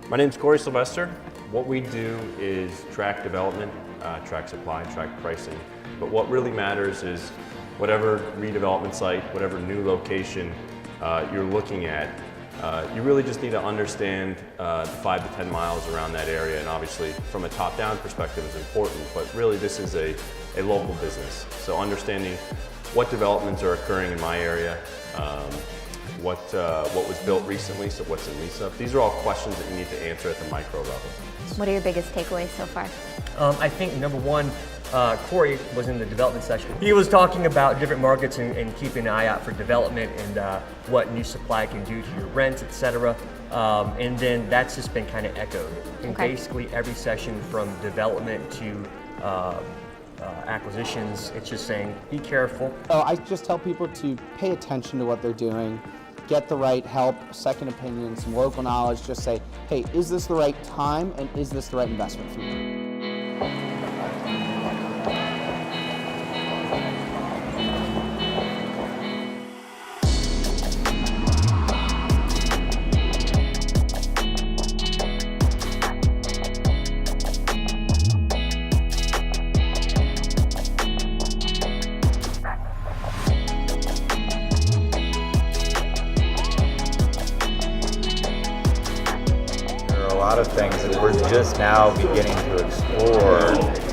My name's Cory Sylvester. What we do is track development, track supply, track pricing. But what really matters is whatever redevelopment site, whatever new location you're looking at, you really just need to understand the 5 to 10 miles around that area. And obviously from a top-down perspective is important, but really this is a local business. So understanding what developments are occurring in my area, what was built recently, so what's in lease up. These are all questions that you need to answer at the micro level. What are your biggest takeaways so far? I think number one, Cory was in the development session. He was talking about different markets and keeping an eye out for development and what new supply can do to your rents, etc. And then that's just been kind of echoed in basically every session from development to acquisitions. It's just saying, be careful. I just tell people to pay attention to what they're doing, get the right help, second opinion, some local knowledge, just say, hey, is this the right time and is this the right investment for you? A lot of things that we're just now beginning to explore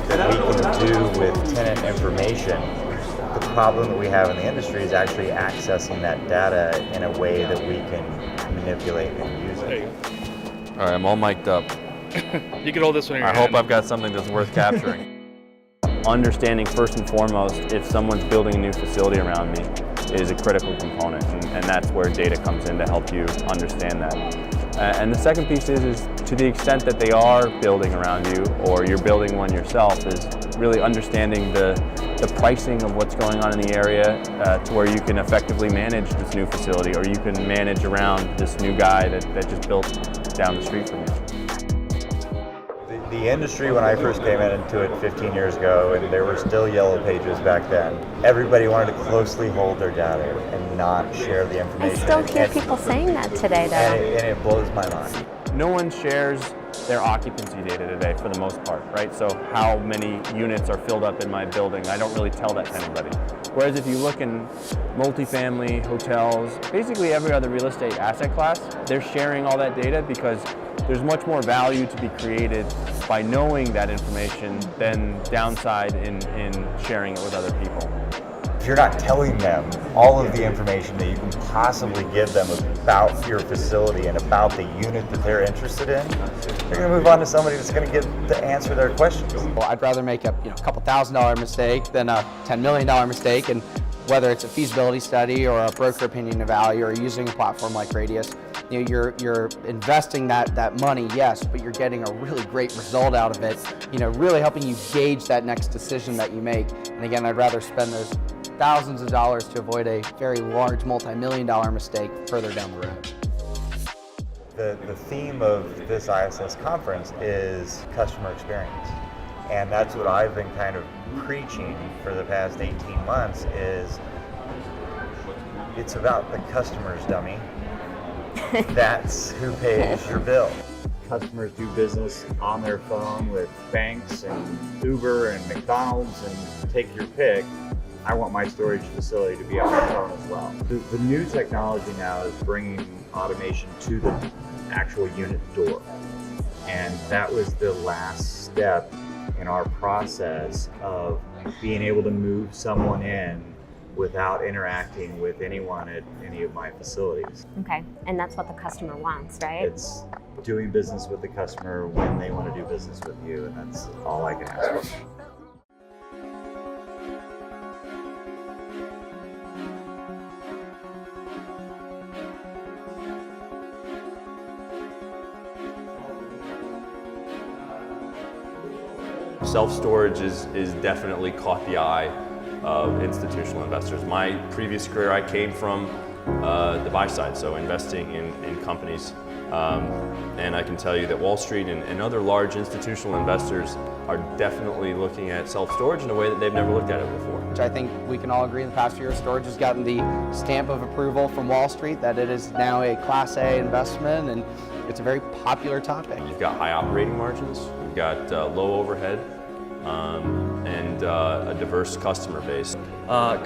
that we can do with tenant information. The problem that we have in the industry is actually accessing that data in a way that we can manipulate and use it. All right, I'm all mic'd up. You can hold this one in your I hand. hope I've got something that's worth capturing. Understanding first and foremost if someone's building a new facility around me is a critical component, and that's where data comes in to help you understand that. And the second piece is to the extent that they are building around you or you're building one yourself is really understanding the pricing of what's going on in the area to where you can effectively manage this new facility or you can manage around this new guy that just built down the street from you. The industry, when I first came into it 15 years ago, and there were still yellow pages back then, everybody wanted to closely hold their data and not share the information. I still hear people saying that today, though. And it blows my mind. No one shares their occupancy data today for the most part, right? So how many units are filled up in my building, I don't really tell that to anybody. Whereas if you look in multifamily, hotels, basically every other real estate asset class, they're sharing all that data because there's much more value to be created by knowing that information than downside in sharing it with other people. If you're not telling them all of the information that you can possibly give them about your facility and about the unit that they're interested in, they're going to move on to somebody that's going to get to answer their questions. Well, I'd rather make a couple $1,000 mistake than a $10 million mistake, and whether it's a feasibility study or a broker opinion of value or using a platform like Radius, you're investing that money, yes, but you're getting a really great result out of it, really helping you gauge that next decision that you make. And again, I'd rather spend those thousands of dollars to avoid a very large multi-million-dollar mistake further down the road. The theme of this ISS conference is customer experience. And that's what I've been kind of preaching for the past 18 months is it's about the customer's dummy. That's who pays your bill. Customers do business on their phone with banks and Uber and McDonald's and take your pick. I want my storage facility to be on my phone as well. The new technology now is bringing automation to the actual unit door. And that was the last step in our process of being able to move someone in without interacting with anyone at any of my facilities. Okay, and that's what the customer wants, right? It's doing business with the customer when they want to do business with you, and that's all I can ask for. Self-storage is definitely caught the eye of institutional investors. My previous career, I came from the buy side, so investing in companies And I can tell you that Wall Street and other large institutional investors are definitely looking at self-storage in a way that they've never looked at it before. Which I think we can all agree in the past few years, storage has gotten the stamp of approval from Wall Street that it is now a Class A investment, and it's a very popular topic. You've got high operating margins, you've got low overhead, and a diverse customer base.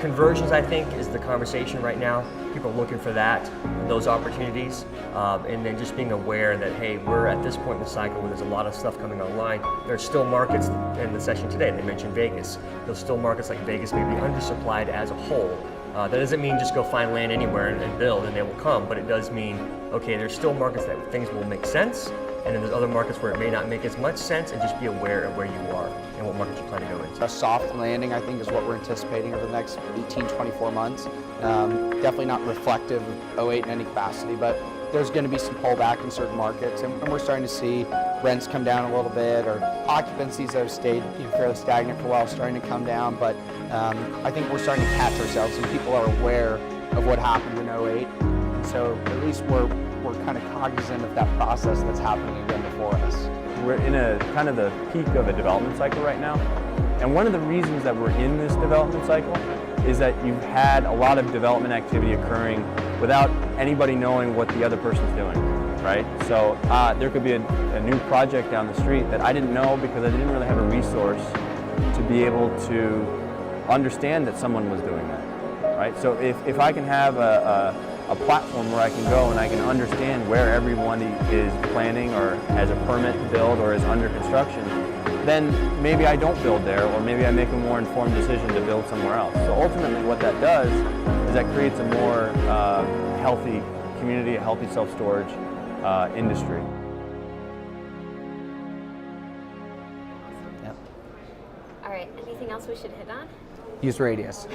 Conversions, I think, is the conversation right now. People are looking for that, those opportunities, and then just being aware that, hey, we're at this point in the cycle where there's a lot of stuff coming online. There's still markets in the session today. They mentioned Vegas. There's still markets like Vegas may be undersupplied as a whole. That doesn't mean just go find land anywhere and build and they will come, but it does mean, okay, there's still markets that things will make sense, and then there's other markets where it may not make as much sense, and just be aware of where you are and what markets you plan to go into. A soft landing, I think, is what we're anticipating over the next 18, 24 months. Definitely not reflective of 08 in any capacity, but there's going to be some pullback in certain markets, and we're starting to see rents come down a little bit, or occupancies that have stayed fairly stagnant for a while starting to come down, but I think we're starting to catch ourselves, and people are aware of what happened in 08, and so at least we're kind of cognizant of that process that's happening again before us. We're in a kind of the peak of a development cycle right now, and one of the reasons that we're in this development cycle is that you've had a lot of development activity occurring without anybody knowing what the other person's doing, right? So there could be a new project down the street that I didn't know because I didn't really have a resource to be able to understand that someone was doing that, right? So if I can have a platform where I can go and I can understand where everyone is planning or has a permit to build or is under construction, then maybe I don't build there, or maybe I make a more informed decision to build somewhere else. So ultimately what that does is that creates a more healthy community, a healthy self-storage industry. All right, anything else we should hit on? Use Radius.